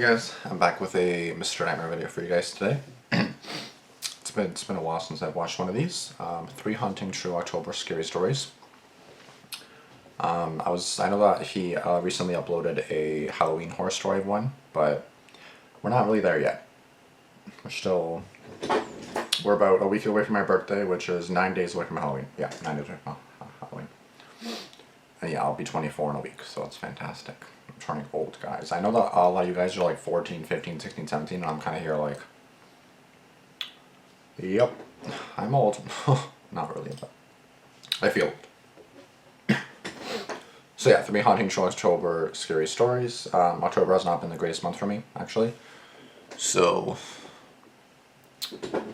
guys, I'm back with a Mr. Nightmare video for you guys today. It's been a while since I've watched one of these. 3 Haunting True October Scary Stories. I know that he recently uploaded a Halloween horror story one, but we're not really there yet. We're about a week away from my birthday, which is 9 days away from Halloween. Yeah, 9 days away from Halloween. And yeah, I'll be 24 in a week, so it's fantastic. I'm turning old, guys. I know that a lot of you guys are like 14, 15, 16, 17, and I'm kind of here like, yep, I'm old. Not really, but I feel old. So yeah, 3 Haunting True October Scary Stories. October has not been the greatest month for me, actually. So,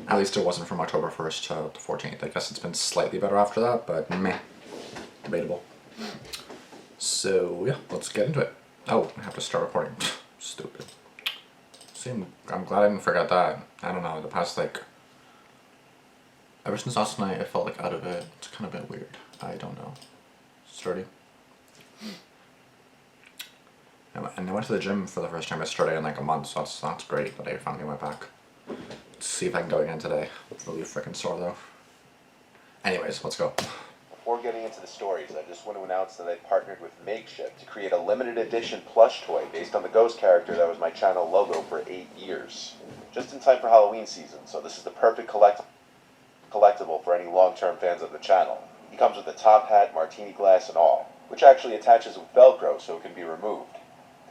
at least it wasn't from October 1st to the 14th. I guess it's been slightly better after that, but meh. Debatable. So yeah, let's get into it. Oh, I have to start recording. Stupid. See, I'm glad I didn't forget that. I don't know, the past ever since last night I felt like out of it. It's kind of been weird. I don't know. Sturdy. And I went to the gym for the first time yesterday in like a month, so that's great that I finally went back. Let's see if I can go again today. I'm really freaking sore though. Anyways, let's go. Before getting into the stories, I just want to announce that I partnered with Makeshift to create a limited edition plush toy based on the ghost character that was my channel logo for 8 years. Just in time for Halloween season, so this is the perfect collectible for any long-term fans of the channel. He comes with a top hat, martini glass, and all, which actually attaches with Velcro so it can be removed.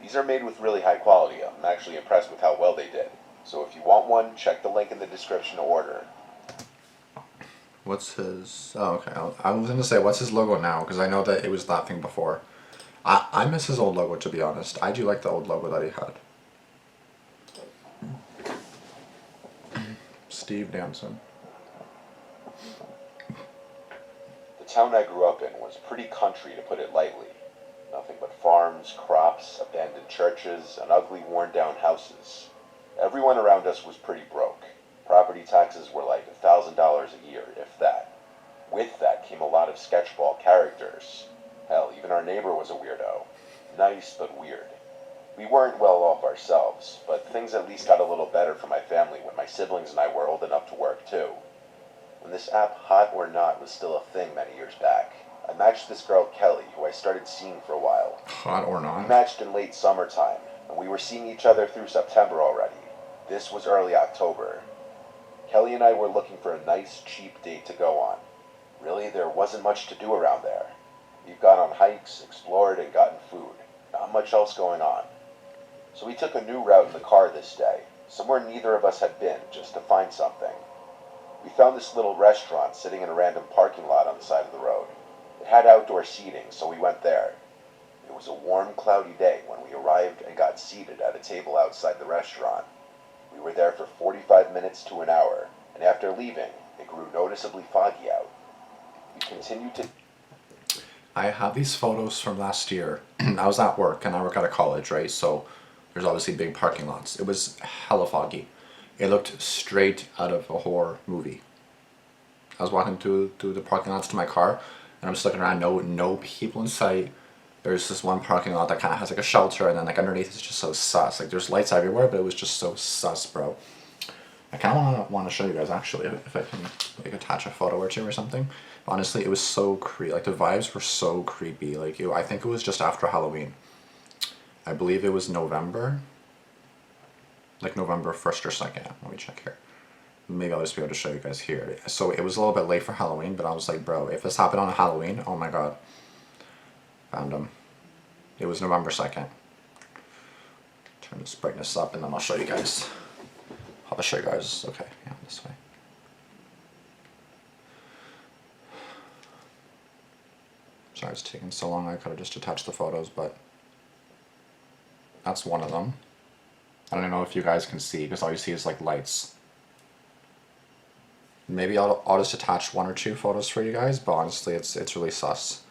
These are made with really high quality. I'm actually impressed with how well they did. So if you want one, check the link in the description to order. What's his... Oh, okay. I was going to say, what's his logo now? Because I know that it was that thing before. I miss his old logo, to be honest. I do like the old logo that he had. Steve Damson. The town I grew up in was pretty country, to put it lightly. Nothing but farms, crops, abandoned churches, and ugly, worn-down houses. Everyone around us was pretty broke. Property taxes were like $1,000 a year, if that. With that came a lot of sketchball characters. Hell, even our neighbor was a weirdo. Nice, but weird. We weren't well off ourselves, but things at least got a little better for my family when my siblings and I were old enough to work too. When this app Hot or Not was still a thing many years back, I matched this girl Kelly, who I started seeing for a while. Hot or Not? We matched in late summertime, and we were seeing each other through September already. This was early October. Kelly and I were looking for a nice, cheap date to go on. Really, there wasn't much to do around there. We've gone on hikes, explored, and gotten food. Not much else going on. So we took a new route in the car this day, somewhere neither of us had been, just to find something. We found this little restaurant sitting in a random parking lot on the side of the road. It had outdoor seating, so we went there. It was a warm, cloudy day when we arrived and got seated at a table outside the restaurant. We were there for 45 minutes to an hour, and after leaving, it grew noticeably foggy out. We continued to... I have these photos from last year. I was at work, and I work at a college, right? So there's obviously big parking lots. It was hella foggy. It looked straight out of a horror movie. I was walking through the parking lots to my car, and I'm just looking around, no people in sight. There's this one parking lot that kind of has like a shelter, and then like underneath it's just so sus. Like there's lights everywhere, but it was just so sus, bro. I kind of want to show you guys actually, if I can like attach a photo or two or something. Honestly, it was so creepy. Like the vibes were so creepy. Like I think it was just after Halloween. I believe it was November. Like November 1st or 2nd. Let me check here. Maybe I'll just be able to show you guys here. So it was a little bit late for Halloween, but I was like, bro, if this happened on a Halloween, oh my god. Found him. It was November 2nd. Turn this brightness up and then I'll show you guys. I'll show you guys. Okay, yeah, this way. Sorry it's taking so long. I could have just attached the photos, but that's one of them. I don't know if you guys can see because all you see is like lights. Maybe I'll just attach 1 or 2 photos for you guys, but honestly it's really sus.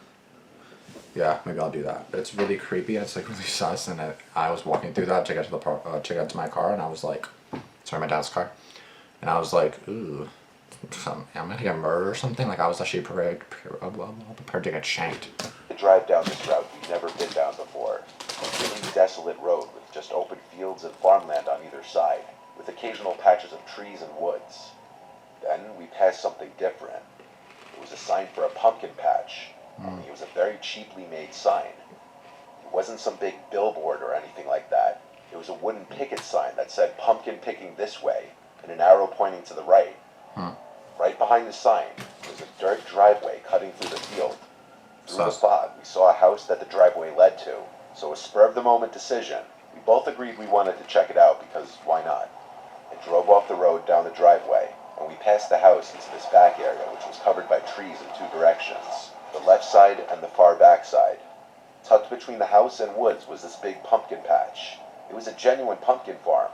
Yeah, maybe I'll do that. But it's really creepy and it's like really sus, and I was walking through that to get to my car, and I was like, sorry, my dad's car, and I was like, ooh, am I gonna get murdered or something? Like I was actually prepared to get shanked. drive down this route we'd never been down before. A really desolate road with just open fields and farmland on either side, with occasional patches of trees and woods. Then we passed something different. It was a sign for a pumpkin patch. Only it was a very cheaply made sign. It wasn't some big billboard or anything like that. It was a wooden picket sign that said pumpkin picking this way, and an arrow pointing to the right. Right behind the sign was a dirt driveway cutting through the field. Through the fog, we saw a house that the driveway led to, so a spur-of-the-moment decision. We both agreed we wanted to check it out because why not? I drove off the road down the driveway, and we passed the house into this back area which was covered by trees in two directions, the left side and the far back side. Tucked between the house and woods was this big pumpkin patch. It was a genuine pumpkin farm.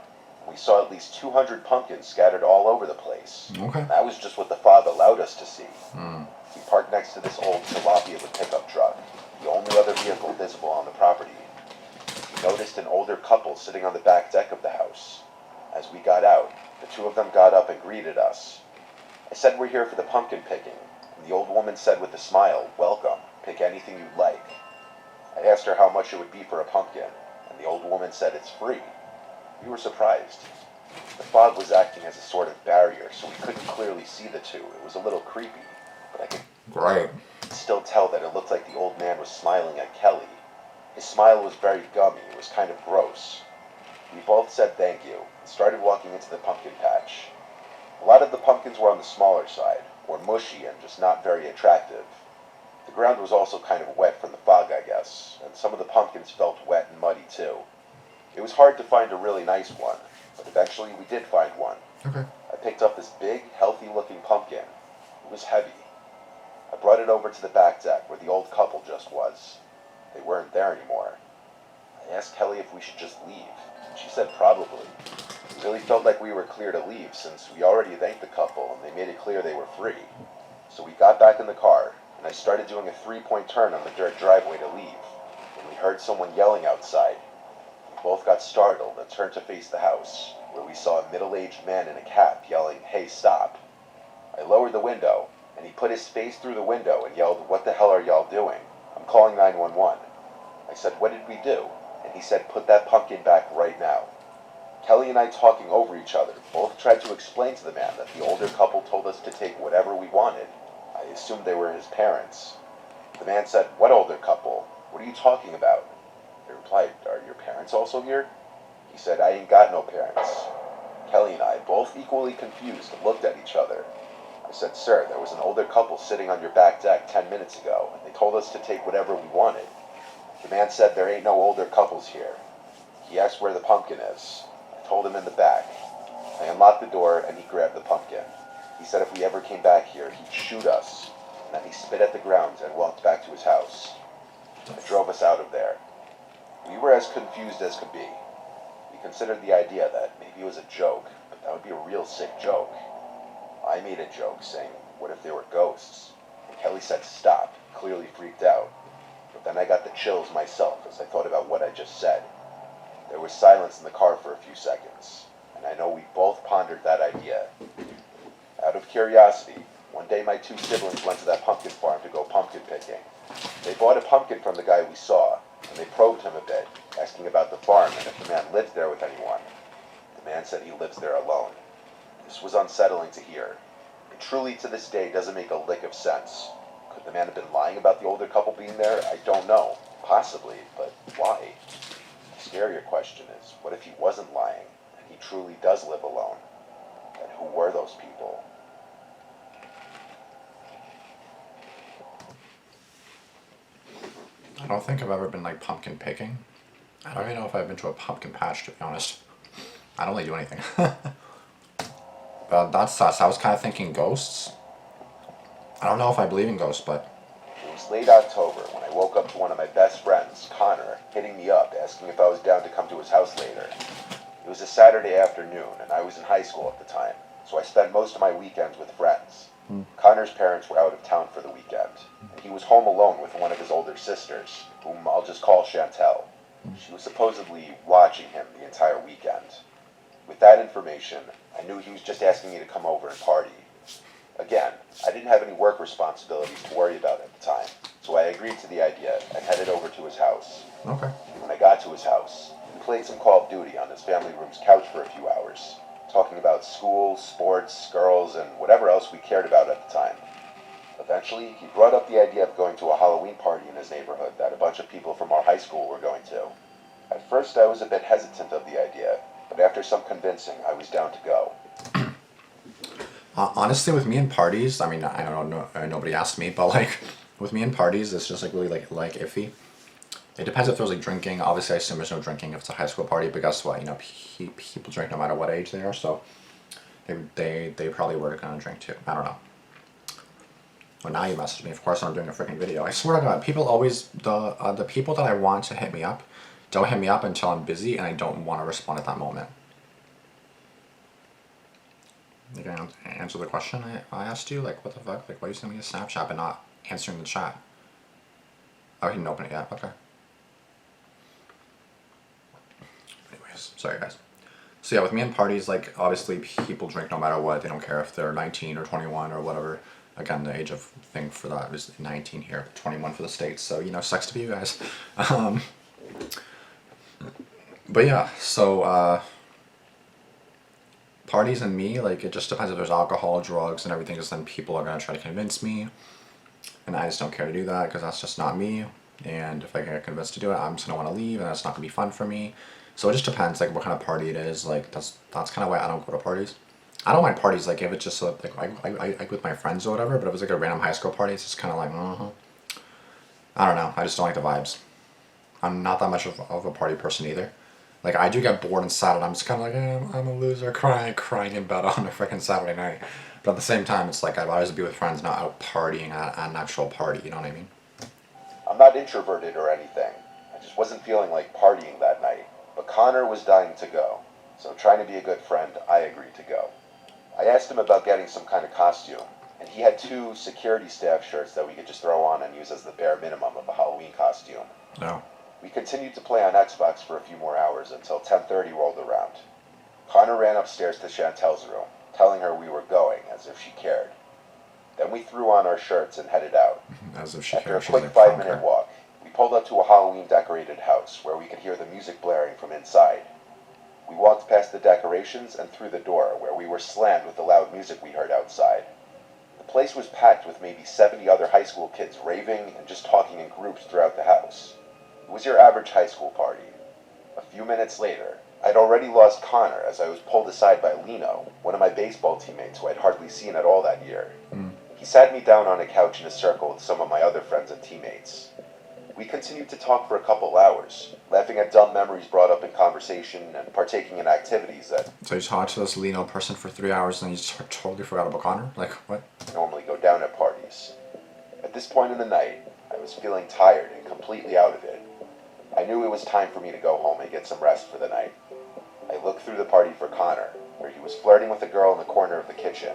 We saw at least 200 pumpkins scattered all over the place. Okay. That was just what the fog allowed us to see. We parked next to this old jalopy of a pickup truck, the only other vehicle visible on the property. We noticed an older couple sitting on the back deck of the house. As we got out, the two of them got up and greeted us. I said we're here for the pumpkin picking, and the old woman said with a smile, "Welcome, pick anything you'd like." I asked her how much it would be for a pumpkin, and the old woman said it's free. We were surprised. The fog was acting as a sort of barrier, so we couldn't clearly see the two. It was a little creepy, but I could Great. still tell that it looked like the old man was smiling at Kelly. His smile was very gummy. It was kind of gross. We both said thank you and started walking into the pumpkin patch. A lot of the pumpkins were on the smaller side, or mushy and just not very attractive. The ground was also kind of wet from the fog, I guess, and some of the pumpkins felt wet and muddy too. It was hard to find a really nice one, but eventually we did find one. Okay. I picked up this big, healthy-looking pumpkin. It was heavy. I brought it over to the back deck where the old couple just was. They weren't there anymore. I asked Kelly if we should just leave, and she said probably. It really felt like we were clear to leave since we already thanked the couple and they made it clear they were free. So we got back in the car, and I started doing a three-point turn on the dirt driveway to leave, when we heard someone yelling outside. We both got startled and turned to face the house, where we saw a middle-aged man in a cap yelling, "Hey, stop." I lowered the window, and he put his face through the window and yelled, "What the hell are y'all doing? I'm calling 911. I said, "What did we do?" And he said, "Put that pumpkin back right now." Kelly and I, talking over each other, both tried to explain to the man that the older couple told us to take whatever we wanted. I assumed they were his parents. The man said, "What older couple? What are you talking about?" I replied, "Are your parents also here?" He said, "I ain't got no parents." Kelly and I, both equally confused, looked at each other. I said, "Sir, there was an older couple sitting on your back deck 10 minutes ago, and they told us to take whatever we wanted." The man said, "There ain't no older couples here." He asked where the pumpkin is. I told him in the back. I unlocked the door, and he grabbed the pumpkin. He said if we ever came back here, he'd shoot us, and then he spit at the ground and walked back to his house. It drove us out of there. We were as confused as could be. We considered the idea that maybe it was a joke, but that would be a real sick joke. I made a joke saying, "What if there were ghosts?" And Kelly said stop, clearly freaked out. But then I got the chills myself as I thought about what I just said. There was silence in the car for a few seconds, and I know we both pondered that idea. Out of curiosity, one day my two siblings went to that pumpkin farm to go pumpkin picking. They bought a pumpkin from the guy we saw, and they probed him a bit, asking about the farm and if the man lived there with anyone. The man said he lives there alone. This was unsettling to hear. It truly to this day doesn't make a lick of sense. Could the man have been lying about the older couple being there? I don't know. Possibly, but why? The scarier question is, what if he wasn't lying, and he truly does live alone? And who were those people? I don't think I've ever been like pumpkin picking. I don't even know if I've been to a pumpkin patch, to be honest. I don't really do anything. But that's sus. I was kind of thinking ghosts. I don't know if I believe in ghosts, but It was late October when I woke up to one of my best friends, Connor, hitting me up asking if I was down to come to his house later. It was a Saturday afternoon, and I was in high school at the time, so I spent most of my weekends with friends. Connor's parents were out of town for the weekend, and he was home alone with one of his older sisters, whom I'll just call Chantel. She was supposedly watching him the entire weekend. With that information, I knew he was just asking me to come over and party. Again, I didn't have any work responsibilities to worry about at the time, so I agreed to the idea and headed over to his house. okay. When I got to his house, played some Call of Duty on his family room's couch for a few hours, talking about school, sports, girls, and whatever else we cared about at the time. Eventually, he brought up the idea of going to a Halloween party in his neighborhood that a bunch of people from our high school were going to. At first, I was a bit hesitant of the idea, but after some convincing, I was down to go. Honestly, with me and parties, I mean, I don't know, nobody asked me, but like, with me and parties, it's just like really like iffy. It depends if there's like drinking. Obviously, I assume there's no drinking if it's a high school party, but guess what? You know, people drink no matter what age they are, so they probably were gonna drink too. I don't know. Well, now you message me. Of course, I'm doing a freaking video. I swear to God, people always the people that I want to hit me up don't hit me up until I'm busy and I don't want to respond at that moment. You can answer the question I asked you. Like, what the fuck? Like, why are you sending me a Snapchat but not answering the chat? Oh, he didn't open it yet. Okay. Anyways, sorry guys. So yeah, with me and parties, like obviously people drink no matter what. They don't care if they're 19 or 21 or whatever. Again, the age of thing for that is 19 here, 21 for the States. So, you know, sucks to be you guys. But yeah, so parties and me, like it just depends if there's alcohol, drugs, and everything. Because then people are gonna try to convince me, and I just don't care to do that because that's just not me. And if I get convinced to do it, I'm just gonna want to leave, and that's not gonna be fun for me. So it just depends, like what kind of party it is. Like that's kind of why I don't go to parties. I don't mind parties, like if it's just like I with my friends or whatever. But if it's like a random high school party, it's just kind of like I don't know. I just don't like the vibes. I'm not that much of a party person either. Like I do get bored and sad, and I'm just kind of like I'm a loser, crying in bed on a freaking Saturday night. But at the same time, it's like I'd rather be with friends, not out partying at an actual party. You know what I mean? I'm not introverted or anything. I just wasn't feeling like partying that night. But Connor was dying to go. So trying to be a good friend, I agreed to go. I asked him about getting some kind of costume, and he had 2 security staff shirts that we could just throw on and use as the bare minimum of a Halloween costume. No. We continued to play on Xbox for a few more hours until 10:30 rolled around. Connor ran upstairs to Chantel's room, telling her we were going, as if she cared. Then we threw on our shirts and headed out. As if she After a cares. She's quick like 5-minute walk, we pulled up to a Halloween-decorated house where we could hear the music blaring from inside. We walked past the decorations and through the door, where we were slammed with the loud music we heard outside. The place was packed with maybe 70 other high school kids raving and just talking in groups throughout the house. It was your average high school party. A few minutes later, I'd already lost Connor as I was pulled aside by Lino, one of my baseball teammates who I'd hardly seen at all that year. He sat me down on a couch in a circle with some of my other friends and teammates. We continued to talk for a couple hours, laughing at dumb memories brought up in conversation and partaking in activities that So you talked to this Lino person for 3 hours and you just totally forgot about Connor? Like, what? normally go down at parties. At this point in the night, I was feeling tired and completely out of it. I knew it was time for me to go home and get some rest for the night. I looked through the party for Connor, where he was flirting with a girl in the corner of the kitchen.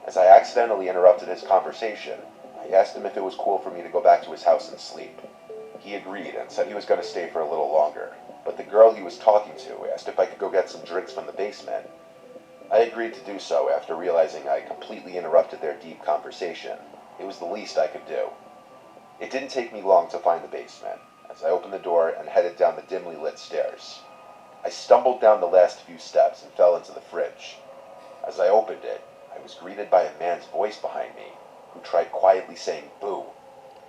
As I accidentally interrupted his conversation, I asked him if it was cool for me to go back to his house and sleep. He agreed and said he was going to stay for a little longer, but the girl he was talking to asked if I could go get some drinks from the basement. I agreed to do so after realizing I completely interrupted their deep conversation. It was the least I could do. It didn't take me long to find the basement, as I opened the door and headed down the dimly lit stairs. I stumbled down the last few steps and fell into the fridge. As I opened it, I was greeted by a man's voice behind me, who tried quietly saying boo.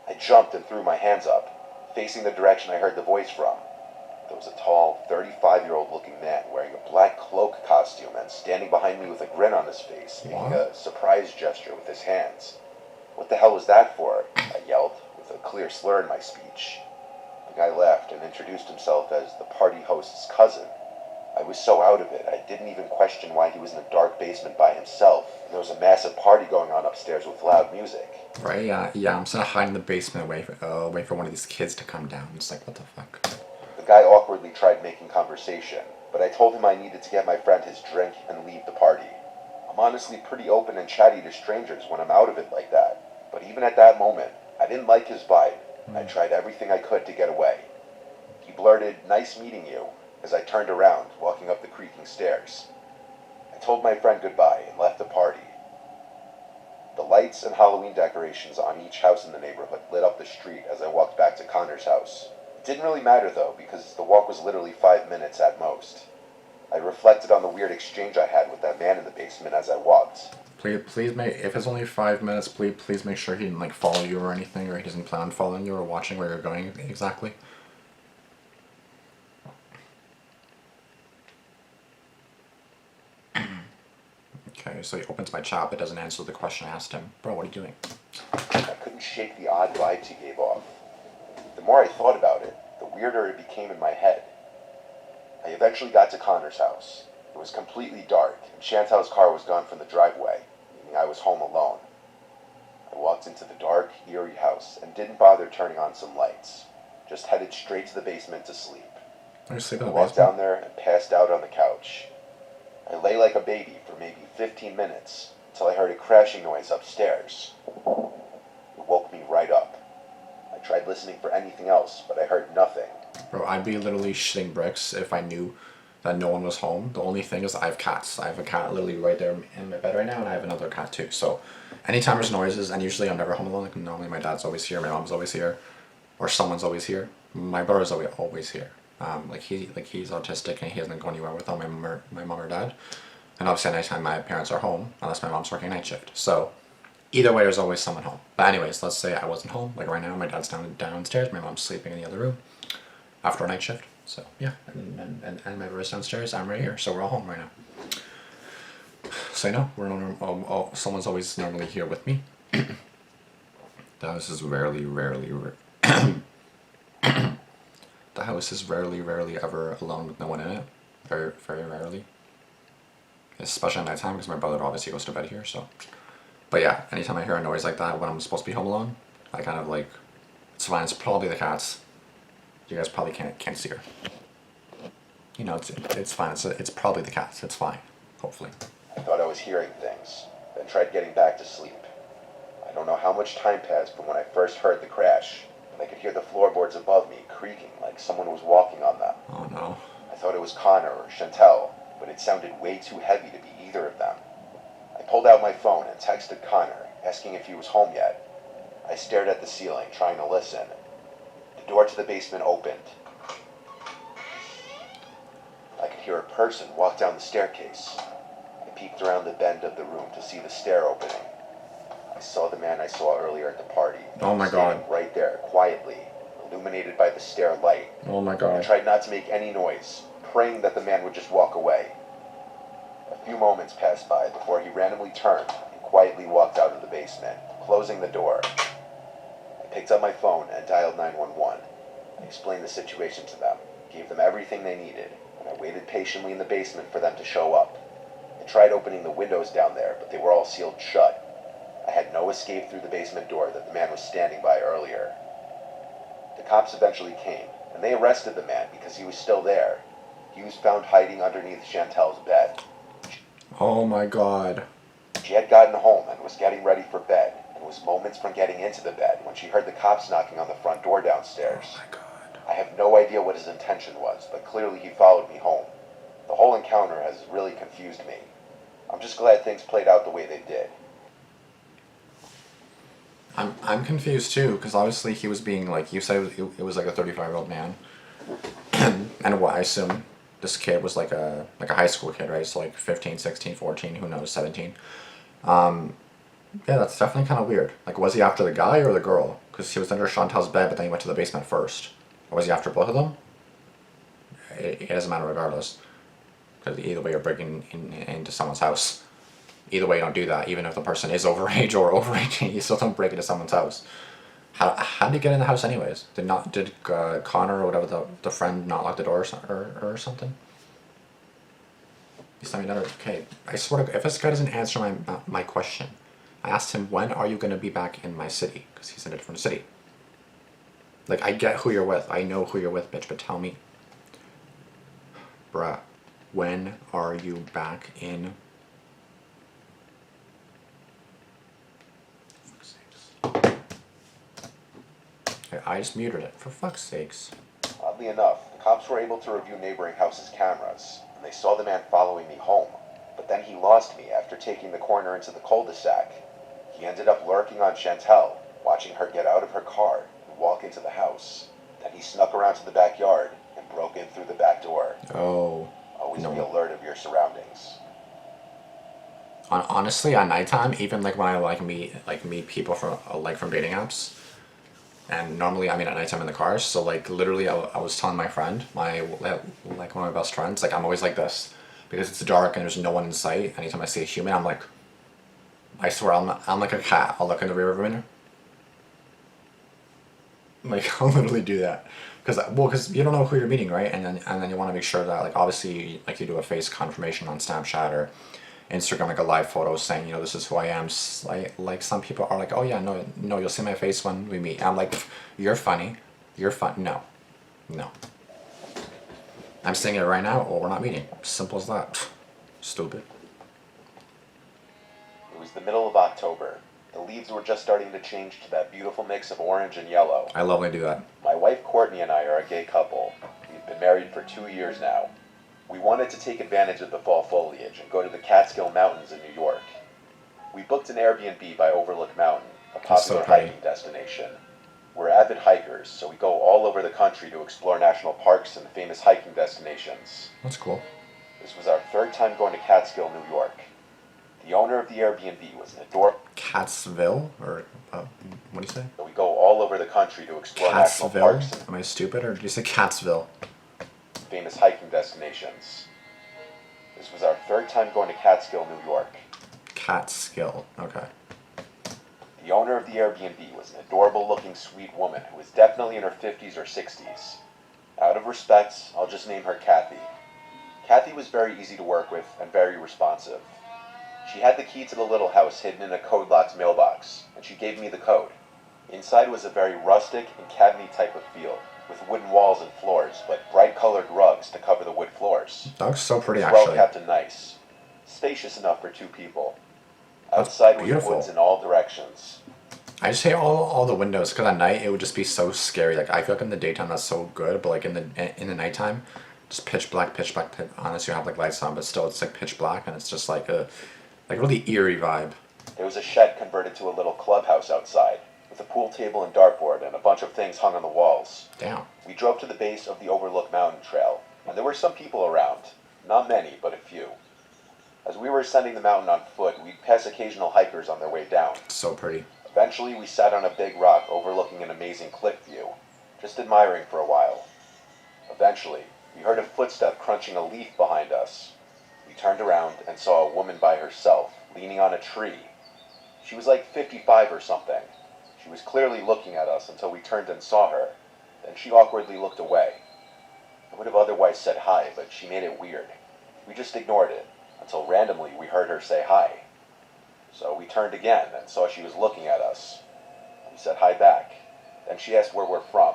I jumped and threw my hands up, facing the direction I heard the voice from. There was a tall, 35-year-old looking man wearing a black cloak costume and standing behind me with a grin on his face, making a surprise gesture with his hands. What the hell was that for? I yelled, with a clear slur in my speech. The guy laughed and introduced himself as the party host's cousin. I was so out of it, I didn't even question why he was in a dark basement by himself. There was a massive party going on upstairs with loud music. Right? Yeah. I'm just gonna hide in the basement, wait for one of these kids to come down. It's like, what the fuck? The guy awkwardly tried making conversation, but I told him I needed to get my friend his drink and leave the party. I'm honestly pretty open and chatty to strangers when I'm out of it like that, but even at that moment, I didn't like his vibe. I tried everything I could to get away. He blurted, "Nice meeting you," as I turned around, walking up the creaking stairs. I told my friend goodbye and left the party. The lights and Halloween decorations on each house in the neighborhood lit up the street as I walked back to Connor's house. Didn't really matter though, because the walk was literally 5 minutes at most. I reflected on the weird exchange I had with that man in the basement as I walked. Please make, if it's only 5 minutes, please make sure he didn't like follow you or anything, or he doesn't plan on following you or watching where you're going exactly. Okay, so he opens my chat but doesn't answer the question I asked him. Bro, what are you doing? I couldn't shake the odd vibes he gave off. The more I thought about it, the weirder it became in my head. I eventually got to Connor's house. It was completely dark, and Chantal's car was gone from the driveway, meaning I was home alone. I walked into the dark, eerie house and didn't bother turning on some lights. Just headed straight to the basement to sleep. Are you sleeping I in the walked basement? down there and passed out on the couch. I lay like a baby for maybe 15 minutes until I heard a crashing noise upstairs. It woke me right up. I tried listening for anything else, but I heard nothing. Bro, I'd be literally shitting bricks if I knew that no one was home. The only thing is I have cats. I have a cat literally right there in my bed right now, and I have another cat too. So anytime there's noises, and usually I'm never home alone. Like normally my dad's always here, my mom's always here, or someone's always here. My brother's always here. He's autistic and he doesn't go anywhere without my mom or dad. And obviously at nighttime my parents are home unless my mom's working night shift. So either way there's always someone home. But anyways, let's say I wasn't home. Like right now my dad's downstairs, my mom's sleeping in the other room after a night shift. So yeah, and my brother's downstairs, I'm right here. So we're all home right now. So you know, someone's always normally here with me. The house is the house is rarely ever alone with no one in it. Very rarely. Especially at nighttime because my brother obviously goes to bed here, so. But yeah, anytime I hear a noise like that when I'm supposed to be home alone, I kind of like, it's fine, it's probably the cats. You guys probably can't see her. You know, it's fine, it's probably the cats, it's fine, hopefully. I thought I was hearing things, then tried getting back to sleep. I don't know how much time passed from when I first heard the crash, but I could hear the floorboards above me creaking like someone was walking on them. Oh no. I thought it was Connor or Chantel, but it sounded way too heavy to be either of them. I pulled out my phone and texted Connor, asking if he was home yet. I stared at the ceiling, trying to listen. The door to the basement opened. I could hear a person walk down the staircase. I peeked around the bend of the room to see the stair opening. I saw the man I saw earlier at the party. Oh my standing god. right there, quietly, illuminated by the stair light. Oh my I god. tried not to make any noise, praying that the man would just walk away. A few moments passed by before he randomly turned and quietly walked out of the basement, closing the door. I picked up my phone and dialed 911. I explained the situation to them, gave them everything they needed, and I waited patiently in the basement for them to show up. I tried opening the windows down there, but they were all sealed shut. I had no escape through the basement door that the man was standing by earlier. The cops eventually came, and they arrested the man because he was still there. He was found hiding underneath Chantel's bed. Oh my god. She had gotten home and was getting ready for bed, and was moments from getting into the bed when she heard the cops knocking on the front door downstairs. Oh my god. I have no idea what his intention was, but clearly he followed me home. The whole encounter has really confused me. I'm just glad things played out the way they did. I'm confused too, because obviously he was being like, you said it was like a 35-year-old man. And what I assume this kid was like a high school kid, right? So like 15, 16, 14, who knows, 17. Yeah, that's definitely kind of weird. Like, was he after the guy or the girl? Because he was under Chantal's bed, but then he went to the basement first. Or was he after both of them? It doesn't matter regardless. Because either way you're breaking into someone's house. Either way you don't do that, even if the person is overage or over 18, you still don't break into someone's house. How did he get in the house anyways? Did Connor or whatever the friend not lock the door or something? He's telling me another. Okay, I swear to, if this guy doesn't answer my question, I asked him, when are you gonna be back in my city? Because he's in a different city. Like, I get who you're with, I know who you're with, bitch, but tell me, bruh, when are you back in? I just muted it, for fuck's sakes. Oddly enough, the cops were able to review neighboring houses' cameras, and they saw the man following me home. But then he lost me after taking the corner into the cul-de-sac. He ended up lurking on Chantel, watching her get out of her car and walk into the house. Then he snuck around to the backyard and broke in through the back door. Oh, Always be no. alert of your surroundings. Honestly, at nighttime, even like when I meet people from from dating apps, and normally I mean at nighttime in the car. So like literally, I was telling my friend, like one of my best friends, like I'm always like this because it's dark and there's no one in sight. Anytime I see a human, I'm like, I swear I'm like a cat. I'll look in the rear mirror. Like I'll literally do that because you don't know who you're meeting, right? And then you want to make sure that like obviously like you do a face confirmation on Snapchat or Instagram, like a live photo saying, this is who I am. Like some people are like, oh yeah, no, you'll see my face when we meet. I'm like, you're funny, you're fun. No, I'm saying it right now, or we're not meeting. Simple as that. Stupid. It was the middle of October. The leaves were just starting to change to that beautiful mix of orange and yellow. I love when I do that. My wife Courtney and I are a gay couple. We've been married for 2 years now. We wanted to take advantage of the fall foliage and go to the Catskill Mountains in New York. We booked an Airbnb by Overlook Mountain, a That's so popular pretty. hiking destination. We're avid hikers, so we go all over the country to explore national parks and famous hiking destinations. That's cool. This was our third time going to Catskill, New York. The owner of the Airbnb was an adorable. Catsville or what do you say? We go all over the country to explore national Catsville? parks and Am I stupid or did you say Catsville? famous hiking destinations. This was our third time going to Catskill, New York. Catskill. Okay. The owner of the Airbnb was an adorable looking sweet woman who was definitely in her 50s or 60s. Out of respect, I'll just name her Kathy. Kathy was very easy to work with and very responsive. She had the key to the little house hidden in a code-locked mailbox, and she gave me the code. Inside was a very rustic and cabiny type of feel, with wooden walls and floors, but bright-colored rugs to cover the wood floors. That looks so pretty, It was well actually. kept and nice. Spacious enough for 2 people. That's Outside was beautiful. woods in all directions. I just hate all the windows because at night it would just be so scary. Like I feel like in the daytime that's so good, but like in the nighttime, just pitch black. Unless you have like lights on, but still it's like pitch black and it's just like a really eerie vibe. There was a shed converted to a little clubhouse outside, with a pool table and dartboard and a bunch of things hung on the walls. Damn. We drove to the base of the Overlook Mountain Trail, and there were some people around. Not many, but a few. As we were ascending the mountain on foot, we'd pass occasional hikers on their way down. So pretty. Eventually, we sat on a big rock overlooking an amazing cliff view, just admiring for a while. Eventually, we heard a footstep crunching a leaf behind us. We turned around and saw a woman by herself, leaning on a tree. She was like 55 or something. She was clearly looking at us until we turned and saw her. Then she awkwardly looked away. I would have otherwise said hi, but she made it weird. We just ignored it, until randomly we heard her say hi. So we turned again and saw she was looking at us. We said hi back. Then she asked where we're from.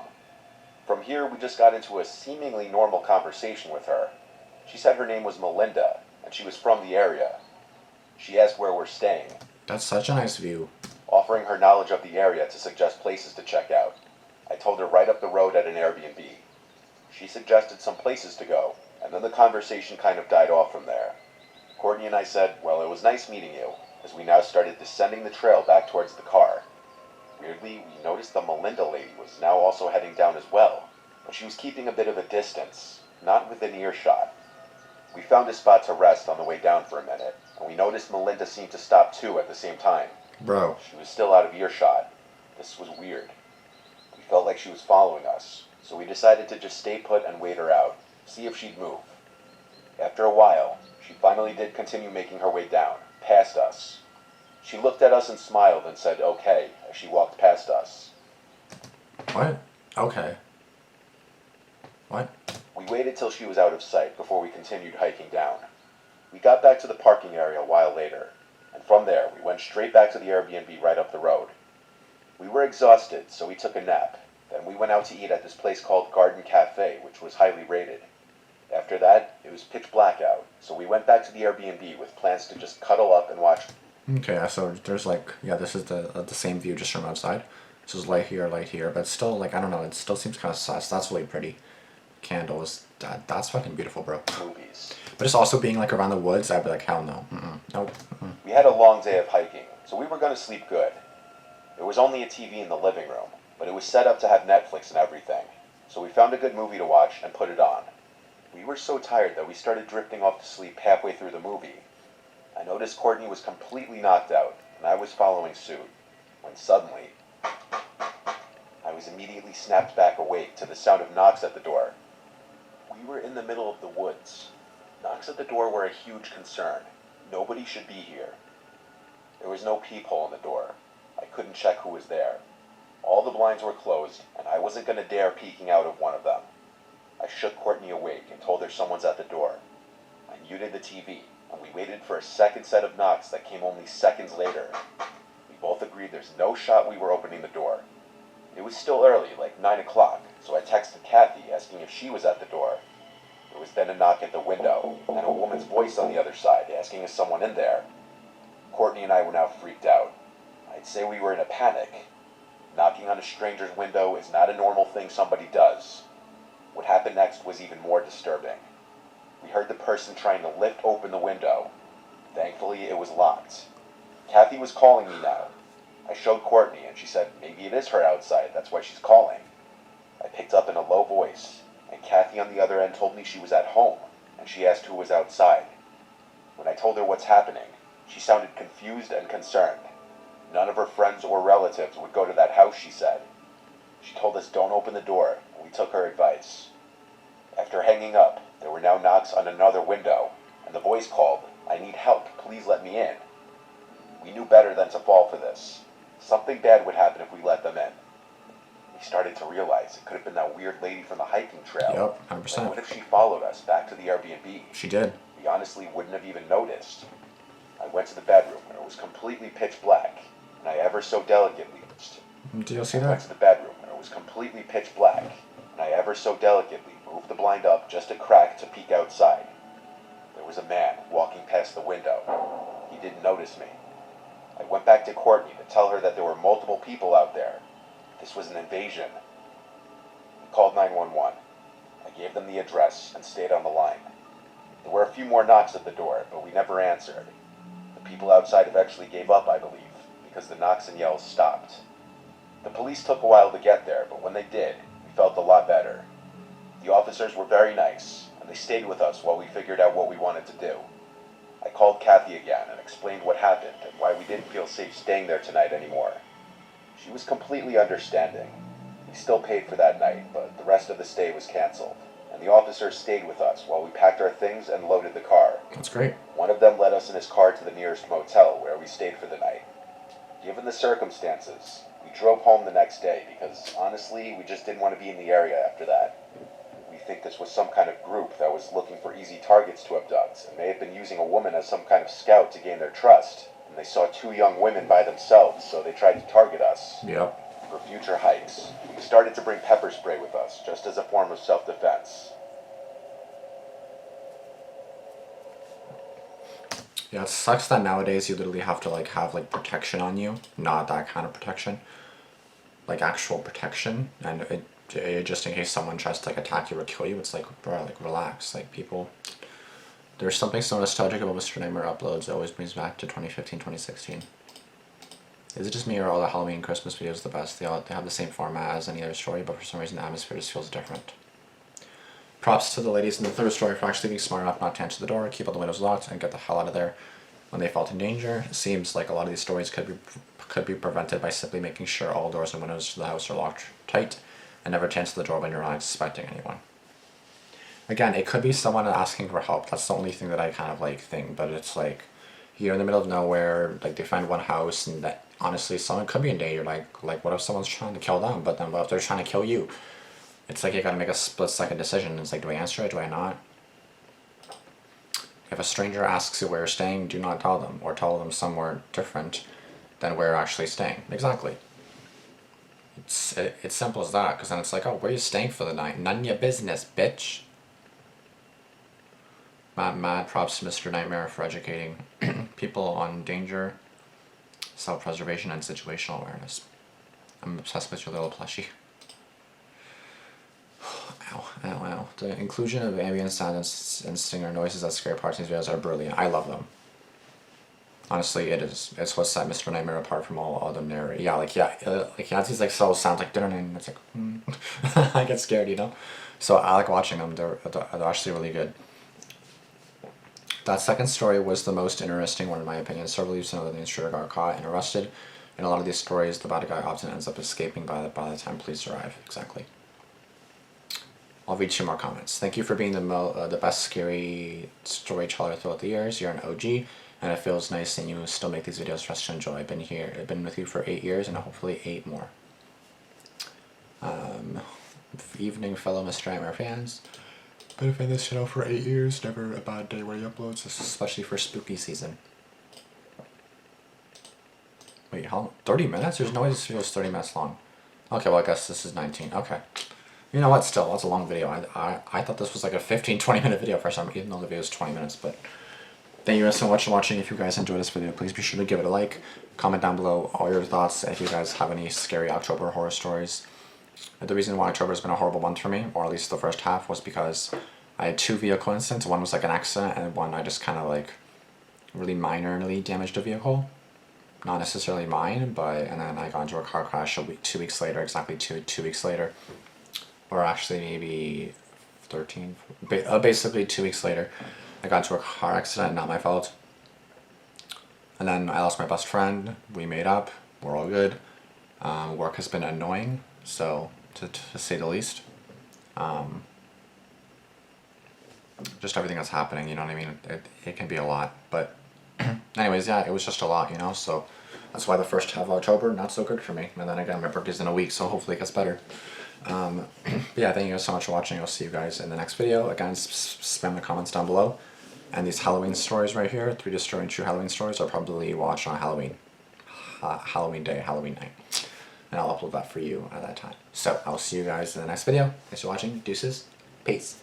From here, we just got into a seemingly normal conversation with her. She said her name was Melinda, and she was from the area. She asked where we're staying, That's such a nice view. offering her knowledge of the area to suggest places to check out. I told her right up the road at an Airbnb. She suggested some places to go, and then the conversation kind of died off from there. Courtney and I said, well, it was nice meeting you, as we now started descending the trail back towards the car. Weirdly, we noticed the Melinda lady was now also heading down as well, but she was keeping a bit of a distance, not within earshot. We found a spot to rest on the way down for a minute, and we noticed Melinda seemed to stop too at the same time. Bro. She was still out of earshot. This was weird. We felt like she was following us, so we decided to just stay put and wait her out, see if she'd move. After a while, she finally did continue making her way down, past us. She looked at us and smiled and said okay as she walked past us. What? Okay. What? We waited till she was out of sight before we continued hiking down. We got back to the parking area a while later, and from there we went straight back to the Airbnb right up the road. We were exhausted, so we took a nap. Then we went out to eat at this place called Garden Cafe, which was highly rated. After that, it was pitch black out, so we went back to the Airbnb with plans to just cuddle up and watch. Okay, so there's like, yeah, this is the same view just from outside. This is light here, but still, like, I don't know, it still seems kind of sus. That's really pretty. Candles, that's fucking beautiful, bro. Movies. But it's also being like around the woods, I'd be like, hell no. Nope. We had a long day of hiking, so we were going to sleep good. There was only a TV in the living room, but it was set up to have Netflix and everything. So we found a good movie to watch and put it on. We were so tired that we started drifting off to sleep halfway through the movie. I noticed Courtney was completely knocked out, and I was following suit, when suddenly, I was immediately snapped back awake to the sound of knocks at the door. We were in the middle of the woods. Knocks at the door were a huge concern. Nobody should be here. There was no peephole in the door. I couldn't check who was there. All the blinds were closed, and I wasn't going to dare peeking out of one of them. I shook Courtney awake and told her someone's at the door. I muted the TV, and we waited for a second set of knocks that came only seconds later. We both agreed there's no shot we were opening the door. It was still early, like 9 o'clock, so I texted Kathy asking if she was at the door. There was then a knock at the window, and a woman's voice on the other side asking if someone in there. Courtney and I were now freaked out. I'd say we were in a panic. Knocking on a stranger's window is not a normal thing somebody does. What happened next was even more disturbing. We heard the person trying to lift open the window. Thankfully, it was locked. Kathy was calling me now. I showed Courtney, and she said maybe it is her outside, that's why she's calling. I picked up in a low voice, and Kathy on the other end told me she was at home, and she asked who was outside. When I told her what's happening, she sounded confused and concerned. None of her friends or relatives would go to that house, she said. She told us don't open the door, and we took her advice. After hanging up, there were now knocks on another window, and the voice called, "I need help, please let me in." We knew better than to fall for this. Something bad would happen if we let them in. We started to realize it could have been that weird lady from the hiking trail. Yep, Like, 100%. what if she followed us back to the Airbnb? She did. We honestly wouldn't have even noticed. I went to the bedroom, and it was completely pitch black, and I ever so delicately Did you see I went that? to the bedroom, and it was completely pitch black, and I ever so delicately moved the blind up just a crack to peek outside. There was a man walking past the window. He didn't notice me. I went back to Courtney to tell her that there were multiple people out there. This was an invasion. We called 911. I gave them the address and stayed on the line. There were a few more knocks at the door, but we never answered. The people outside eventually gave up, I believe, because the knocks and yells stopped. The police took a while to get there, but when they did, we felt a lot better. The officers were very nice, and they stayed with us while we figured out what we wanted to do. I called Kathy again and explained what happened and why we didn't feel safe staying there tonight anymore. She was completely understanding. We still paid for that night, but the rest of the stay was canceled, and the officers stayed with us while we packed our things and loaded the car. That's great. One of them led us in his car to the nearest motel where we stayed for the night. Given the circumstances, we drove home the next day because, honestly, we just didn't want to be in the area after that. We think this was some kind of group that was looking for easy targets to abduct and may have been using a woman as some kind of scout to gain their trust. And they saw two young women by themselves, so they tried to target us. Yep. For future hikes, we started to bring pepper spray with us, just as a form of self-defense. Yeah, it sucks that nowadays you literally have to like have like protection on you, not that kind of protection, like actual protection, and just in case someone tries to like attack you or kill you, it's like, bro, like relax, like people. There's something so nostalgic about Mr. Nightmare uploads. It always brings back to 2015, 2016. Is it just me or all the Halloween and Christmas videos the best? They have the same format as any other story, but for some reason the atmosphere just feels different. Props to the ladies in the third story for actually being smart enough not to answer the door, keep all the windows locked, and get the hell out of there when they felt in danger. It seems like a lot of these stories could be prevented by simply making sure all doors and windows to the house are locked tight, and never to answer the door when you're not expecting anyone. Again, it could be someone asking for help. That's the only thing that I kind of like think, but it's like you're in the middle of nowhere, like they find one house, and that honestly someone could be in danger. Like what if someone's trying to kill them, but then what if they're trying to kill you? It's like you gotta make a split-second decision. It's like, do I answer it? Do I not? If a stranger asks you where you're staying, do not tell them, or tell them somewhere different than where you're actually staying. Exactly. It's simple as that, because then it's like, oh, where are you staying for the night? None of your business, bitch. Mad props to Mr. Nightmare for educating people on danger, self-preservation, and situational awareness. I'm obsessed with your little plushie. Ow, ow, ow. The inclusion of ambient sound and stinger noises that scare parts in these videos are brilliant. I love them. Honestly, it is. It's what set Mr. Nightmare apart from all other narrators. Yeah, like he has these like subtle sounds like and it's like I get scared, you know. So I like watching them. They're actually really good. That second story was the most interesting one in my opinion. Several leads to know that the intruder got caught and arrested. In a lot of these stories, the bad guy often ends up escaping by the time police arrive. Exactly. I'll read 2 more comments. Thank you for being the best scary storyteller throughout the years. You're an OG, and it feels nice that you still make these videos for us to enjoy. I've been with you for 8 years, and hopefully 8 more. Evening, fellow Mr. Nightmare fans. Been a fan of this channel for 8 years. Never a bad day where he uploads, especially for spooky season. Wait, how? 30 minutes? There's no way this video is 30 minutes long. Okay, well I guess this is 19. Okay. You know what, still, that's a long video. I thought this was like a 15-20 minute video for some reason, even though the video is 20 minutes, but thank you guys so much for watching. If you guys enjoyed this video, please be sure to give it a like, comment down below all your thoughts, if you guys have any scary October horror stories. The reason why October has been a horrible month for me, or at least the first half, was because I had 2 vehicle incidents. One was like an accident, and one I just kind of like really minorly damaged a vehicle. Not necessarily mine, and then I got into a car crash 2 weeks later, exactly two weeks later. Or actually maybe 13, basically 2 weeks later, I got into a car accident, not my fault. And then I lost my best friend, we made up, we're all good. Work has been annoying, so to say the least. Just everything that's happening, you know what I mean? It can be a lot, but anyways, yeah, it was just a lot, you know, so that's why the first half of October, not so good for me. And then again, my birthday's in a week, so hopefully it gets better. But yeah, thank you guys so much for watching. I'll see you guys in the next video. Again, spam the comments down below. And these Halloween stories right here, 3 Destroying True Halloween stories, I'll probably watch on Halloween. Halloween day, Halloween night. And I'll upload that for you at that time. So, I'll see you guys in the next video. Thanks for watching. Deuces. Peace.